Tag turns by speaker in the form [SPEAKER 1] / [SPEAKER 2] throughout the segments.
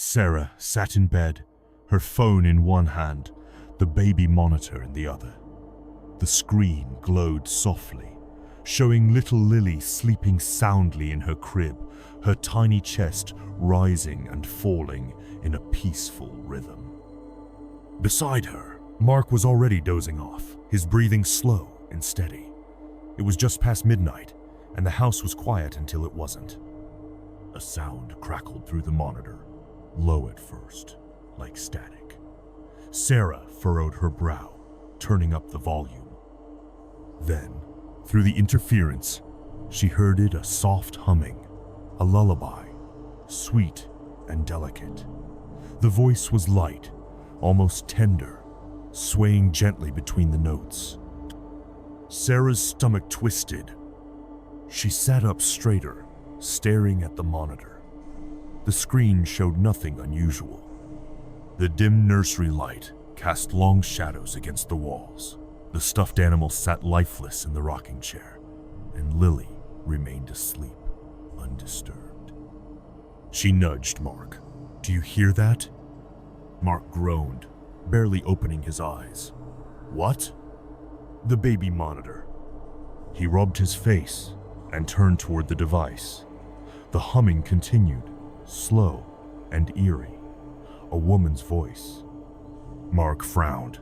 [SPEAKER 1] Sarah sat in bed, her phone in one hand, the baby monitor in the other. The screen glowed softly, showing little Lily sleeping soundly in her crib, her tiny chest rising and falling in a peaceful rhythm. Beside her, Mark was already dozing off, his breathing slow and steady. It was just past midnight, and the house was quiet until it wasn't. A sound crackled through the monitor, low at first, like static. Sarah furrowed her brow, turning up the volume. Then, through the interference, she heard it a soft humming, a lullaby, sweet and delicate. The voice was light, almost tender, swaying gently between the notes. Sarah's stomach twisted. She sat up straighter, staring at the monitor. The screen showed nothing unusual. The dim nursery light cast long shadows against the walls. The stuffed animal sat lifeless in the rocking chair, and Lily remained asleep, undisturbed. She nudged Mark. "Do you hear that?" Mark groaned, barely opening his eyes. "What?" "The baby monitor." He rubbed his face and turned toward the device. The humming continued, slow and eerie. A woman's voice. Mark frowned.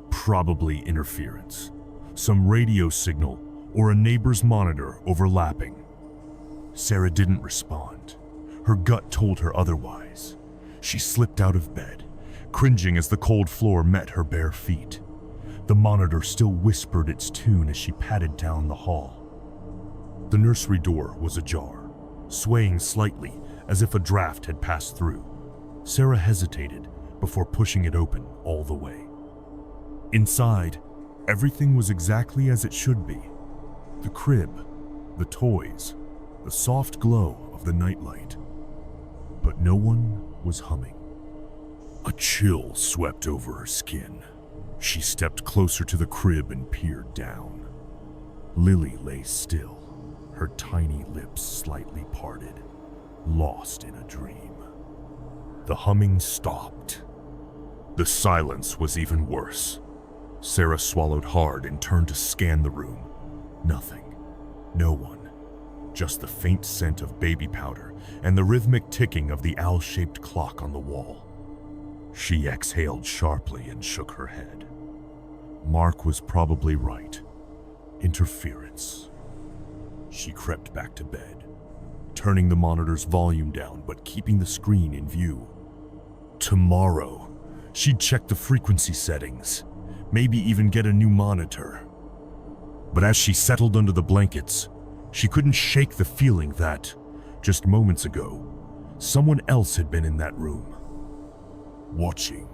[SPEAKER 1] Probably interference. Some radio signal or a neighbor's monitor overlapping. Sarah didn't respond. Her gut told her otherwise. She slipped out of bed, cringing as the cold floor met her bare feet. The monitor still whispered its tune as she padded down the hall. The nursery door was ajar, swaying slightly as if a draft had passed through. Sarah hesitated before pushing it open all the way. Inside, everything was exactly as it should be. The crib, the toys, the soft glow of the nightlight. But no one was humming. A chill swept over her skin. She stepped closer to the crib and peered down. Lily lay still, her tiny lips slightly parted, lost in a dream. The humming stopped. The silence was even worse. Sarah swallowed hard and turned to scan the room. Nothing. No one. Just the faint scent of baby powder and the rhythmic ticking of the owl-shaped clock on the wall. She exhaled sharply and shook her head. Mark was probably right. Interference. She crept back to bed, turning the monitor's volume down but keeping the screen in view. Tomorrow, she'd check the frequency settings, maybe even get a new monitor. But as she settled under the blankets, she couldn't shake the feeling that, just moments ago, someone else had been in that room. Watching.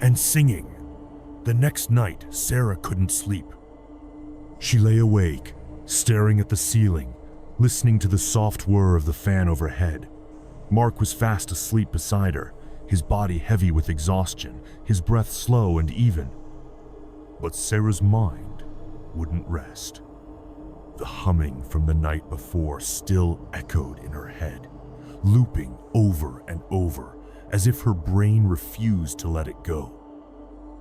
[SPEAKER 1] And singing. The next night, Sarah couldn't sleep. She lay awake, staring at the ceiling, listening to the soft whir of the fan overhead. Mark was fast asleep beside her, his body heavy with exhaustion, his breath slow and even. But Sarah's mind wouldn't rest. The humming from the night before still echoed in her head, looping over and over, as if her brain refused to let it go.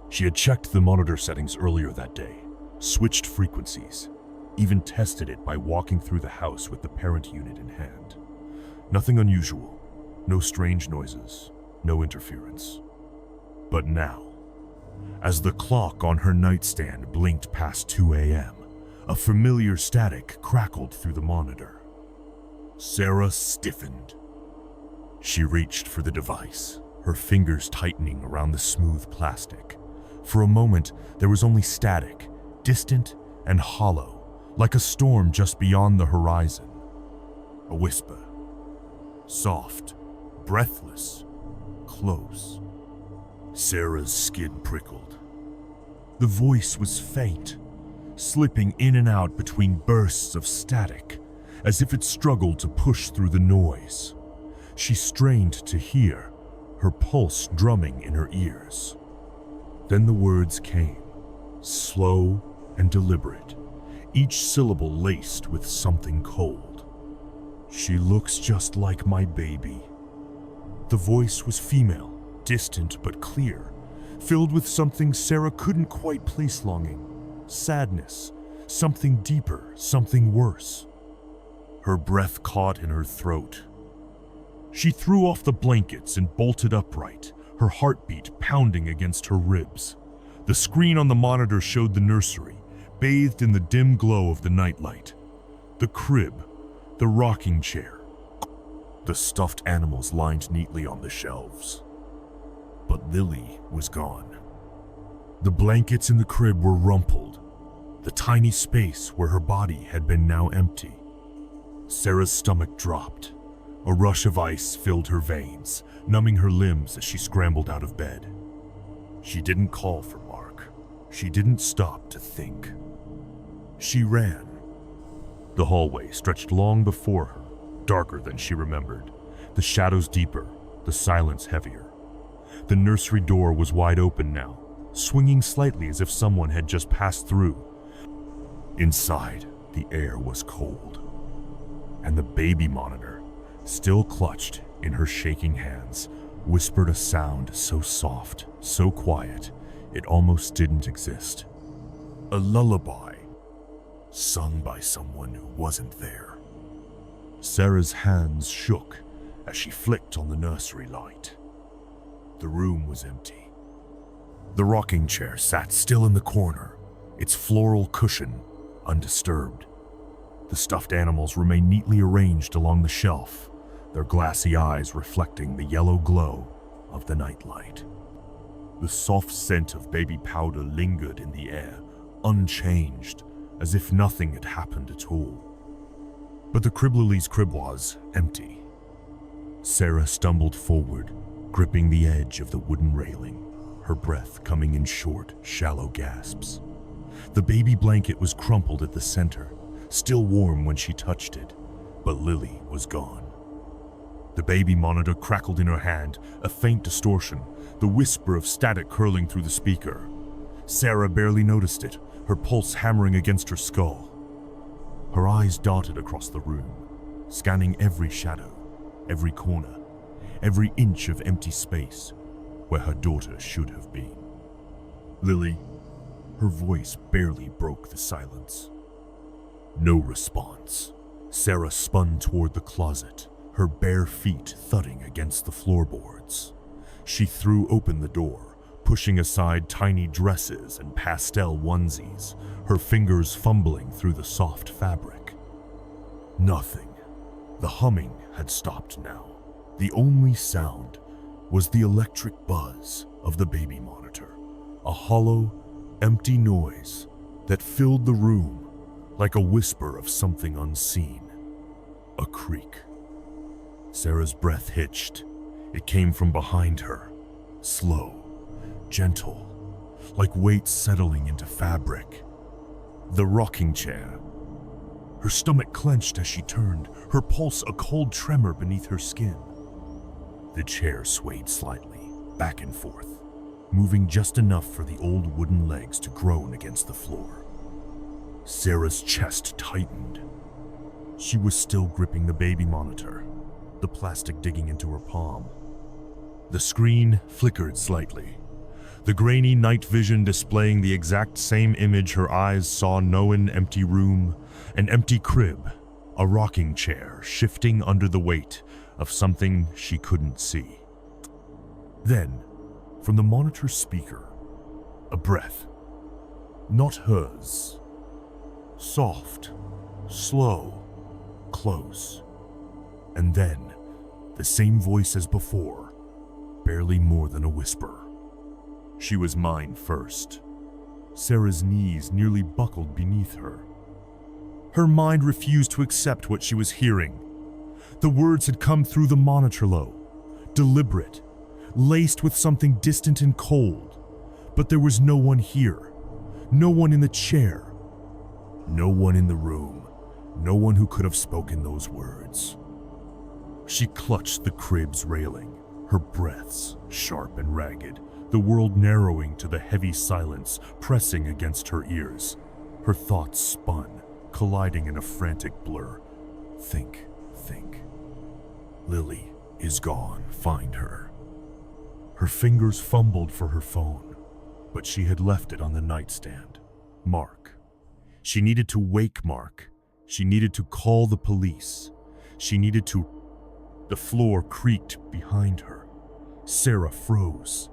[SPEAKER 1] She had checked the monitor settings earlier that day, switched frequencies, even tested it by walking through the house with the parent unit in hand. Nothing unusual, no strange noises, no interference. But now, as the clock on her nightstand blinked past 2 a.m., a familiar static crackled through the monitor. Sarah stiffened. She reached for the device, her fingers tightening around the smooth plastic. For a moment, there was only static, distant and hollow, like a storm just beyond the horizon. A whisper. Soft, breathless, close. Sarah's skin prickled. The voice was faint, slipping in and out between bursts of static, as if it struggled to push through the noise. She strained to hear, her pulse drumming in her ears. Then the words came, slow and deliberate, each syllable laced with something cold. "She looks just like my baby." The voice was female, distant but clear, filled with something Sarah couldn't quite place: longing, sadness, something deeper, something worse. Her breath caught in her throat. She threw off the blankets and bolted upright, her heartbeat pounding against her ribs. The screen on the monitor showed the nursery, bathed in the dim glow of the nightlight. The crib, the rocking chair, the stuffed animals lined neatly on the shelves. But Lily was gone. The blankets in the crib were rumpled, the tiny space where her body had been now empty. Sarah's stomach dropped. A rush of ice filled her veins, numbing her limbs as she scrambled out of bed. She didn't call for Mark. She didn't stop to think. She ran. The hallway stretched long before her, darker than she remembered, the shadows deeper, the silence heavier. The nursery door was wide open now, swinging slightly as if someone had just passed through. Inside, the air was cold, and the baby monitor, still clutched in her shaking hands, whispered a sound so soft, so quiet, it almost didn't exist. A lullaby, sung by someone who wasn't there. Sarah's hands shook as she flicked on the nursery light. The room was empty. The rocking chair sat still in the corner, its floral cushion undisturbed. The stuffed animals remained neatly arranged along the shelf, their glassy eyes reflecting the yellow glow of the nightlight. The soft scent of baby powder lingered in the air, unchanged, as if nothing had happened at all. But the Criblily's crib was empty. Sarah stumbled forward, gripping the edge of the wooden railing, her breath coming in short, shallow gasps. The baby blanket was crumpled at the center, still warm when she touched it, but Lily was gone. The baby monitor crackled in her hand, a faint distortion, the whisper of static curling through the speaker. Sarah barely noticed it, her pulse hammering against her skull. Her eyes darted across the room, scanning every shadow, every corner, every inch of empty space where her daughter should have been. Lily, her voice barely broke the silence. No response. Sarah spun toward the closet, her bare feet thudding against the floorboards. She threw open the door, pushing aside tiny dresses and pastel onesies, her fingers fumbling through the soft fabric. Nothing. The humming had stopped now. The only sound was the electric buzz of the baby monitor, a hollow, empty noise that filled the room like a whisper of something unseen. A creak. Sarah's breath hitched. It came from behind her, slow, gentle, like weight settling into fabric. The rocking chair. Her stomach clenched as she turned, her pulse a cold tremor beneath her skin. The chair swayed slightly, back and forth, moving just enough for the old wooden legs to groan against the floor. Sarah's chest tightened. She was still gripping the baby monitor, the plastic digging into her palm. The screen flickered slightly, the grainy night vision displaying the exact same image her eyes saw: an empty room, an empty crib, a rocking chair shifting under the weight of something she couldn't see. Then, from the monitor speaker, a breath. Not hers. Soft, slow, close. And then, the same voice as before, barely more than a whisper. She was mine first. Sarah's knees nearly buckled beneath her. Her mind refused to accept what she was hearing. The words had come through the monitor low, deliberate, laced with something distant and cold. But there was no one here, no one in the chair, no one in the room, no one who could have spoken those words. She clutched the crib's railing, her breaths sharp and ragged, the world narrowing to the heavy silence pressing against her ears. Her thoughts spun, colliding in a frantic blur. Think. Lily is gone, find her. Her fingers fumbled for her phone, but she had left it on the nightstand. Mark. She needed to wake Mark. She needed to call the police. She needed to... The floor creaked behind her. Sarah froze.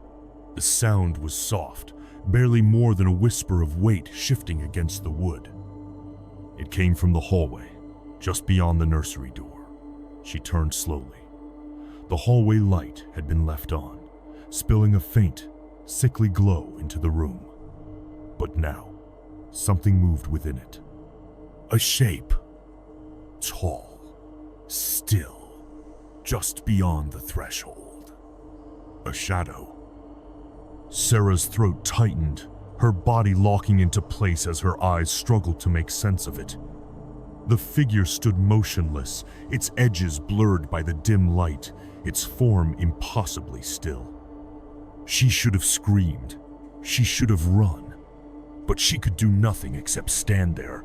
[SPEAKER 1] The sound was soft, barely more than a whisper of weight shifting against the wood. It came from the hallway, just beyond the nursery door. She turned slowly. The hallway light had been left on, spilling a faint, sickly glow into the room. But now, something moved within it. A shape. Tall. Still. Just beyond the threshold. A shadow. Sarah's throat tightened, her body locking into place as her eyes struggled to make sense of it. The figure stood motionless, its edges blurred by the dim light, its form impossibly still. She should have screamed. She should have run. But she could do nothing except stand there,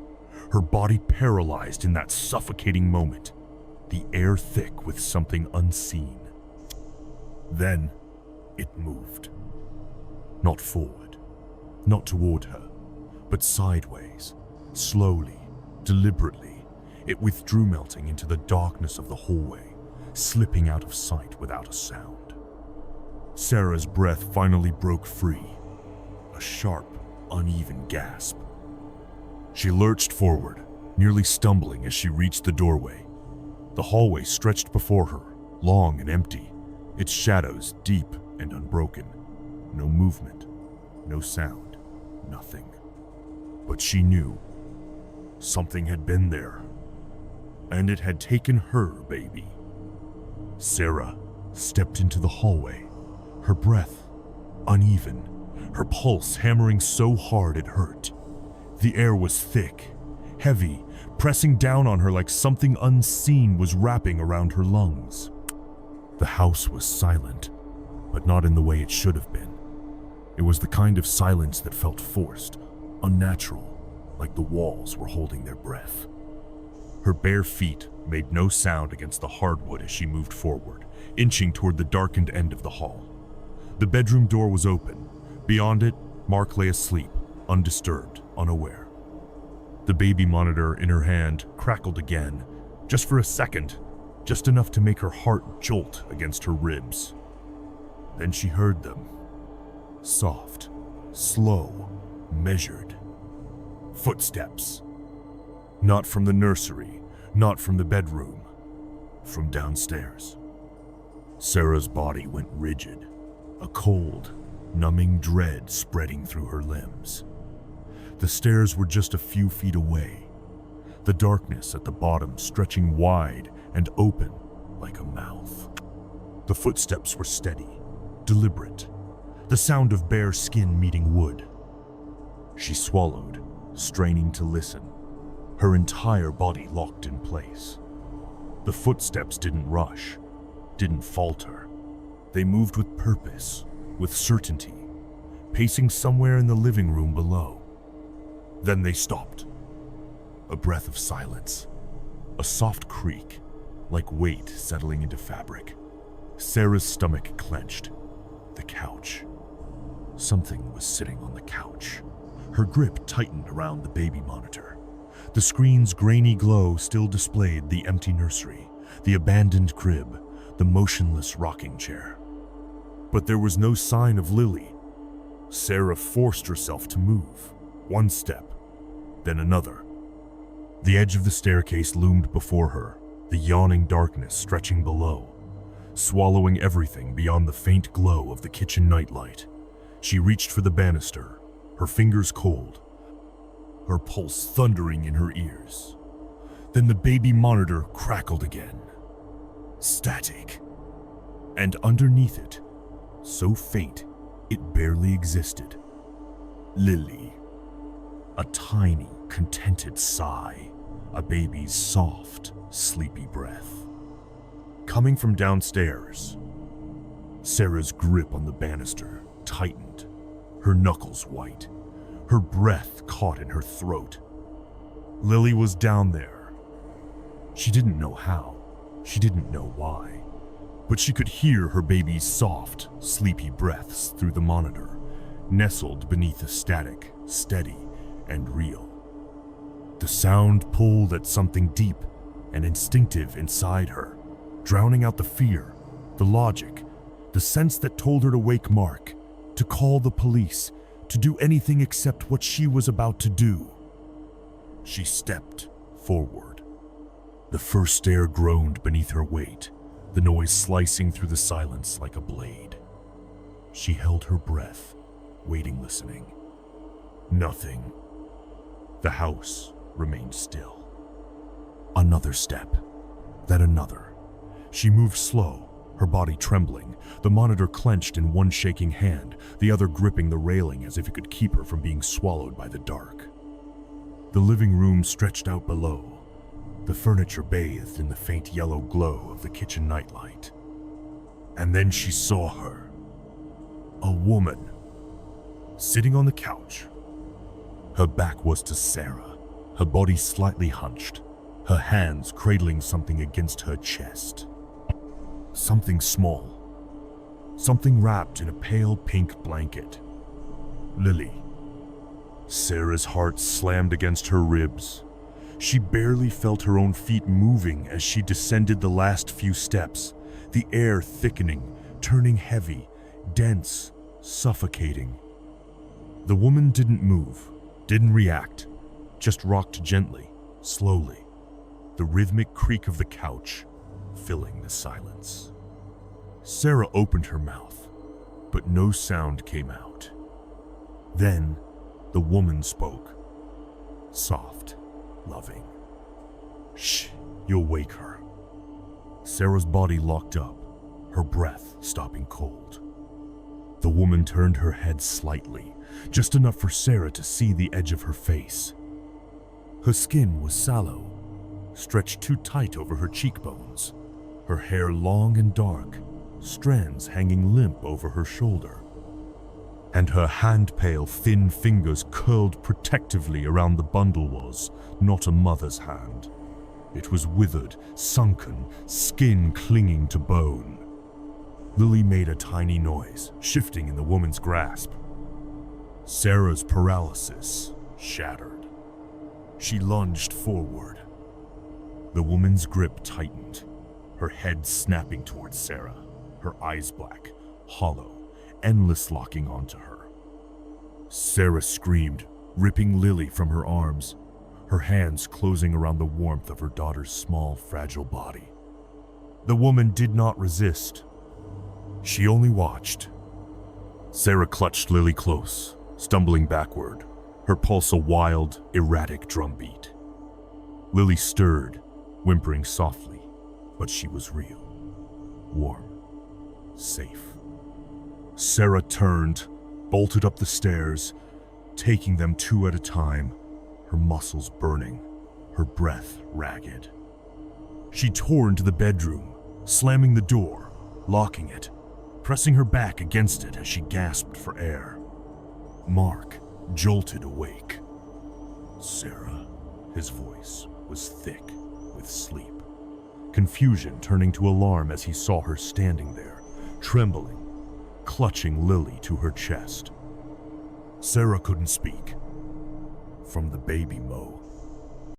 [SPEAKER 1] her body paralyzed in that suffocating moment, the air thick with something unseen. Then it moved. Not forward, not toward her, but sideways, slowly, deliberately. It withdrew, melting into the darkness of the hallway, slipping out of sight without a sound. Sarah's breath finally broke free, a sharp, uneven gasp. She lurched forward, nearly stumbling as she reached the doorway. The hallway stretched before her, long and empty, its shadows deep and unbroken. No movement, no sound, nothing. But she knew something had been there, and it had taken her baby. Sarah stepped into the hallway, her breath uneven, her pulse hammering so hard it hurt. The air was thick, heavy, pressing down on her like something unseen was wrapping around her lungs. The house was silent, but not in the way it should have been. It was the kind of silence that felt forced, unnatural, like the walls were holding their breath. Her bare feet made no sound against the hardwood as she moved forward, inching toward the darkened end of the hall. The bedroom door was open. Beyond it, Mark lay asleep, undisturbed, unaware. The baby monitor in her hand crackled again, just for a second, just enough to make her heart jolt against her ribs. Then she heard them. Soft, slow, measured. Footsteps. Not from the nursery, not from the bedroom, from downstairs. Sarah's body went rigid, a cold, numbing dread spreading through her limbs. The stairs were just a few feet away, the darkness at the bottom stretching wide and open like a mouth. The footsteps were steady, deliberate, the sound of bare skin meeting wood. She swallowed, straining to listen, her entire body locked in place. The footsteps didn't rush, didn't falter. They moved with purpose, with certainty, pacing somewhere in the living room below. Then they stopped. A breath of silence, a soft creak, like weight settling into fabric. Sarah's stomach clenched. The couch. Something was sitting on the couch. Her grip tightened around the baby monitor. The screen's grainy glow still displayed the empty nursery, the abandoned crib, the motionless rocking chair. But there was no sign of Lily. Sarah forced herself to move, one step, then another. The edge of the staircase loomed before her, the yawning darkness stretching below, swallowing everything beyond the faint glow of the kitchen nightlight. She reached for the banister, her fingers cold, her pulse thundering in her ears. Then the baby monitor crackled again. Static. And underneath it, so faint it barely existed, Lily. A tiny, contented sigh, a baby's soft, sleepy breath. Coming from downstairs, Sarah's grip on the banister tightened, her knuckles white, her breath caught in her throat. Lily was down there. She didn't know how, she didn't know why, but she could hear her baby's soft, sleepy breaths through the monitor, nestled beneath a static, steady, and real. The sound pulled at something deep and instinctive inside her, drowning out the fear, the logic, the sense that told her to wake Mark, to call the police, to do anything except what she was about to do. She stepped forward. The first stair groaned beneath her weight, the noise slicing through the silence like a blade. She held her breath, waiting, listening. Nothing. The house remained still. Another step, then another. She moved slow, her body trembling, the monitor clenched in one shaking hand, the other gripping the railing as if it could keep her from being swallowed by the dark. The living room stretched out below, the furniture bathed in the faint yellow glow of the kitchen nightlight. And then she saw her. A woman, sitting on the couch. Her back was to Sarah, her body slightly hunched, her hands cradling something against her chest. Something small, something wrapped in a pale pink blanket. Lily. Sarah's heart slammed against her ribs. She barely felt her own feet moving as she descended the last few steps, the air thickening, turning heavy, dense, suffocating. The woman didn't move, didn't react, just rocked gently, slowly, the rhythmic creak of the couch filling the silence. Sarah opened her mouth, but no sound came out. Then, the woman spoke. Soft, loving. Shh, you'll wake her. Sarah's body locked up, her breath stopping cold. The woman turned her head slightly, just enough for Sarah to see the edge of her face. Her skin was sallow, stretched too tight over her cheekbones, her hair long and dark, strands hanging limp over her shoulder. And her hand-pale, thin fingers curled protectively around the bundle was not a mother's hand. It was withered, sunken, skin clinging to bone. Lily made a tiny noise, shifting in the woman's grasp. Sarah's paralysis shattered. She lunged forward. The woman's grip tightened, her head snapping towards Sarah, her eyes black, hollow, endless locking onto her. Sarah screamed, ripping Lily from her arms, her hands closing around the warmth of her daughter's small, fragile body. The woman did not resist. She only watched. Sarah clutched Lily close, stumbling backward, her pulse a wild, erratic drumbeat. Lily stirred, whimpering softly, but she was real, warm, safe. Sarah turned, bolted up the stairs, taking them two at a time, her muscles burning, her breath ragged. She tore into the bedroom, slamming the door, locking it, pressing her back against it as she gasped for air. Mark jolted awake. Sarah, his voice was thick with sleep, confusion turning to alarm as he saw her standing there, trembling, clutching Lily to her chest. Sarah couldn't speak. From the baby Mo,